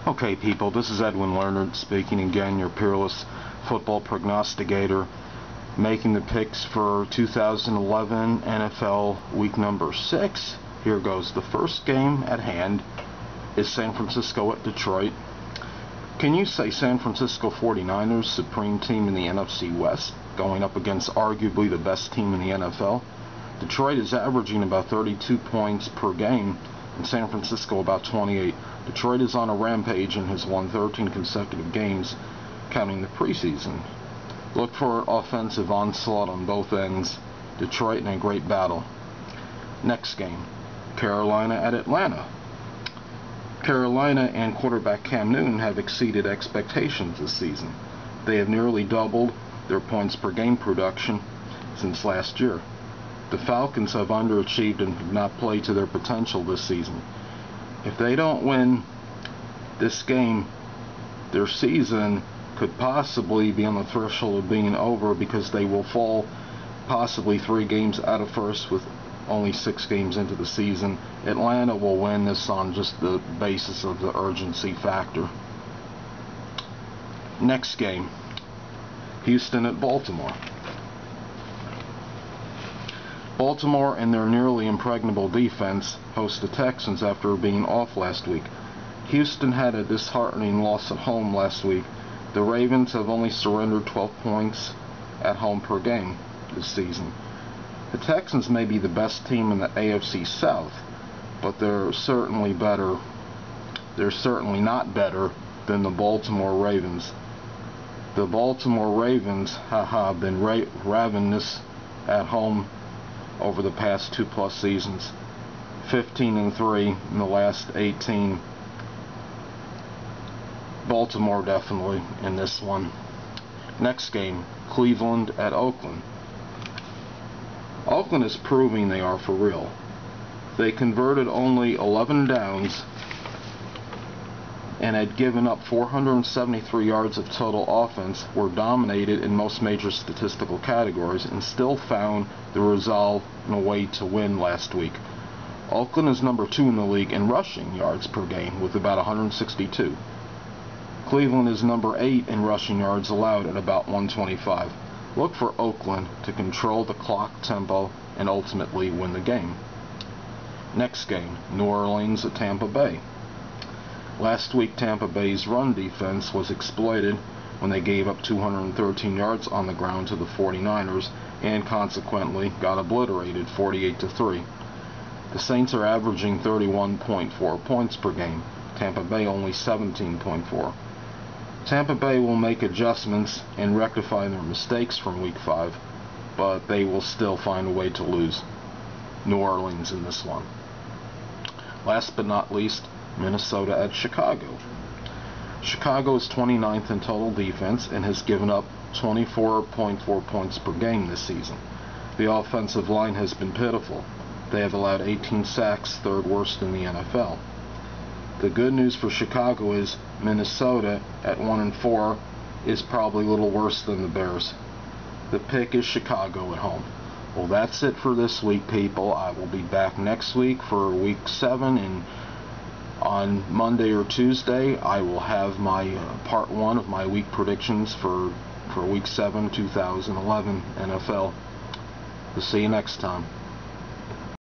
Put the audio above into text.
Okay, people, this is Edwin Learnard speaking again, your peerless football prognosticator, making the picks for 2011 NFL week number 6. Here goes. The first game at hand is San Francisco at Detroit. Can you say San Francisco 49ers, supreme team in the NFC West, going up against arguably the best team in the NFL? Detroit is averaging about 32 points per game, and San Francisco about 28. Detroit is on a rampage and has won 13 consecutive games, counting the preseason. Look for offensive onslaught on both ends. Detroit in a great battle. Next game, Carolina at Atlanta. Carolina and quarterback Cam Newton have exceeded expectations this season. They have nearly doubled their points per game production since last year. The Falcons have underachieved and did not play to their potential this season. If they don't win this game, their season could possibly be on the threshold of being over, because they will fall possibly 3 games out of first with only 6 games into the season. Atlanta will win this on just the basis of the urgency factor. Next game, Houston at Baltimore. Baltimore and their nearly impregnable defense host the Texans after being off last week. Houston had a disheartening loss at home last week. The Ravens have only surrendered 12 points at home per game this season. The Texans may be the best team in the AFC South, but they're certainly better. They're certainly not better than the Baltimore Ravens. The Baltimore Ravens have been ravenous at home over the past 2+ seasons. 15-3 in the last 18. Baltimore definitely in this one. Next game, Cleveland at Oakland. Oakland is proving they are for real. They converted only 11 downs and had given up 473 yards of total offense, were dominated in most major statistical categories, and still found the resolve and a way to win last week. Oakland is number 2 in the league in rushing yards per game with about 162. Cleveland is number 8 in rushing yards allowed at about 125. Look for Oakland to control the clock tempo and ultimately win the game. Next game, New Orleans at Tampa Bay. Last week, Tampa Bay's run defense was exploited when they gave up 213 yards on the ground to the 49ers and consequently got obliterated 48-3. The Saints are averaging 31.4 points per game. Tampa Bay only 17.4. Tampa Bay will make adjustments and rectify their mistakes from week 5, but they will still find a way to lose. New Orleans in this one. Last but not least, Minnesota at Chicago. Chicago is 29th in total defense and has given up 24.4 points per game this season. The offensive line has been pitiful. They have allowed 18 sacks, 3rd worst in the NFL. The good news for Chicago is Minnesota at 1-4 is probably a little worse than the Bears. The pick is Chicago at home. Well, that's it for this week, people. I will be back next week for week 7, and on Monday or Tuesday I will have my part 1 of my week predictions for week 7 2011 NFL. We'll see you next time.